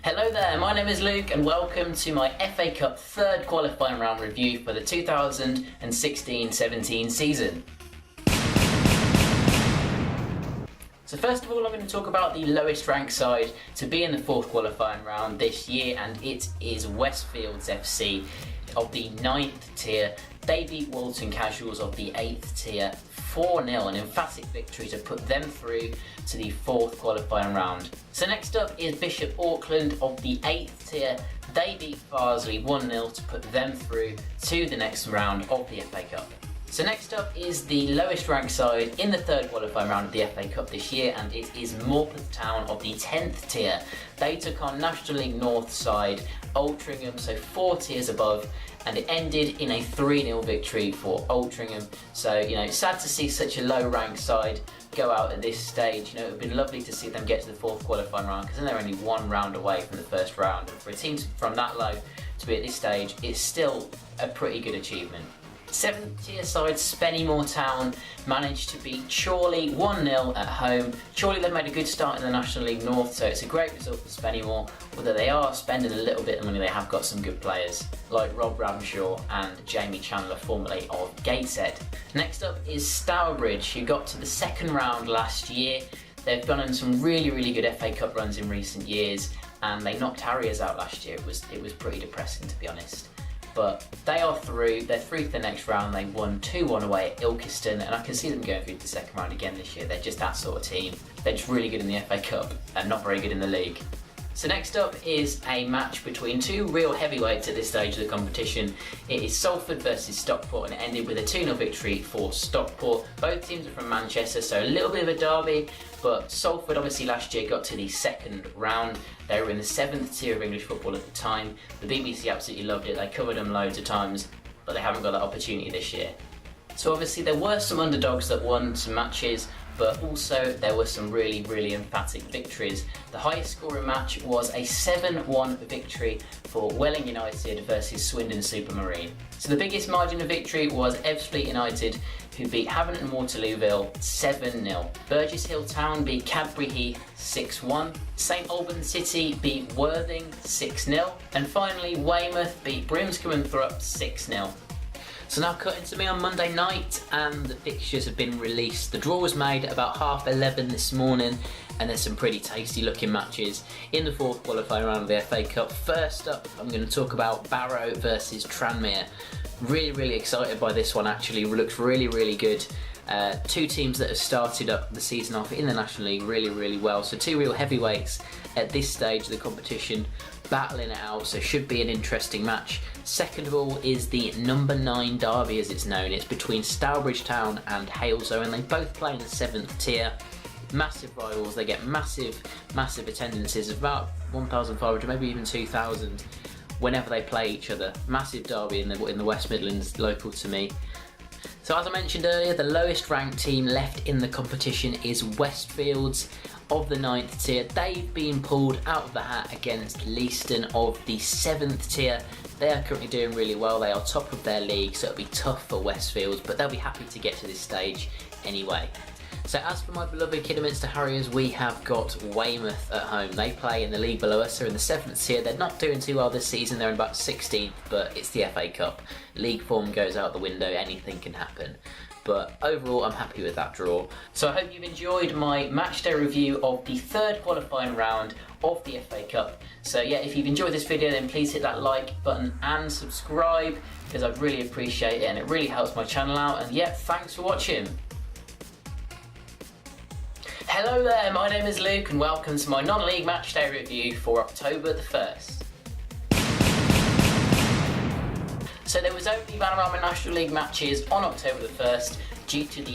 Hello there, my name is Luke and welcome to my FA Cup third qualifying round review for the 2016-17 season. So first of all I'm going to talk about the lowest ranked side to be in the fourth qualifying round this year, and it is Westfields FC of the 9th tier. They beat Walton Casuals of the 8th tier 4-0, an emphatic victory to put them through to the fourth qualifying round. So next up is Bishop Auckland of the 8th tier. They beat Farsley 1-0 to put them through to the next round of the FA Cup. So next up is the lowest ranked side in the third qualifying round of the FA Cup this year, and it is Morpeth Town of the 10th tier. They took on National League North side Altrincham, so 4 tiers above, and it ended in a 3-0 victory for Altrincham. So, sad to see such a low ranked side go out at this stage. It would have been lovely to see them get to the fourth qualifying round, because then they're only one round away from the first round. And for a team from that low to be at this stage, it's still a pretty good achievement. 7th tier side Spennymoor Town managed to beat Chorley 1-0 at home. Chorley, they've made a good start in the National League North, so it's a great result for Spennymoor, although they are spending a little bit of money. They have got some good players like Rob Ramshaw and Jamie Chandler, formerly of Gateshead. Next up is Stourbridge, who got to the second round last year. They've gone on some really good FA Cup runs in recent years, and they knocked Harriers out last year. It was pretty depressing, to be honest. But they are through, they're through to the next round. They won 2-1 away at Ilkeston, and I can see them going through to the second round again this year. They're just that sort of team. They're just really good in the FA Cup and not very good in the league. So next up is a match between two real heavyweights at this stage of the competition. It is Salford versus Stockport, and it ended with a 2-0 victory for Stockport. Both teams are from Manchester, so a little bit of a derby, but Salford obviously last year got to the second round. They were in the 7th tier of English football at the time. The BBC absolutely loved it. They covered them loads of times, but they haven't got that opportunity this year. So obviously there were some underdogs that won some matches, but also there were some really emphatic victories. The highest scoring match was a 7-1 victory for Welling United versus Swindon Supermarine. So the biggest margin of victory was Ebbsfleet United, who beat Havant and Waterlooville 7-0. Burgess Hill Town beat Cadbury Heath 6-1. St Albans City beat Worthing 6-0. And finally Weymouth beat Brimscombe and Thrupp 6-0. So now cutting to me on Monday night, and the fixtures have been released. The draw was made at about 11:30 this morning, and there's some pretty tasty looking matches in the fourth qualifying round of the FA Cup. First up, I'm going to talk about Barrow versus Tranmere. Really excited by this one actually. It looks really good. Two teams that have started up the season off in the National League really well. So two real heavyweights at this stage of the competition battling it out, so should be an interesting match. Second of all is the number 9 derby, as it's known. It's between Stourbridge Town and Halesoe, and they both play in the 7th tier. Massive rivals. They get massive attendances of about 1,500, maybe even 2,000 whenever they play each other. Massive derby in the West Midlands, local to me. So as I mentioned earlier, the lowest ranked team left in the competition is Westfields of the 9th tier. They've been pulled out of the hat against Leiston of the 7th tier. They are currently doing really well. They are top of their league, so it'll be tough for Westfields, but they'll be happy to get to this stage anyway. So as for my beloved Kidderminster Harriers, we have got Weymouth at home. They play in the league below us, they're in the 7th tier. They're not doing too well this season, they're in about 16th, but it's the FA Cup. League form goes out the window, anything can happen. But overall, I'm happy with that draw. So I hope you've enjoyed my matchday review of the third qualifying round of the FA Cup. So yeah, if you've enjoyed this video, then please hit that like button and subscribe, because I'd really appreciate it and it really helps my channel out. And yeah, thanks for watching. Hello there, my name is Luke and welcome to my non-league matchday review for October the 1st. So there was only Vanarama National League matches on October the 1st due to the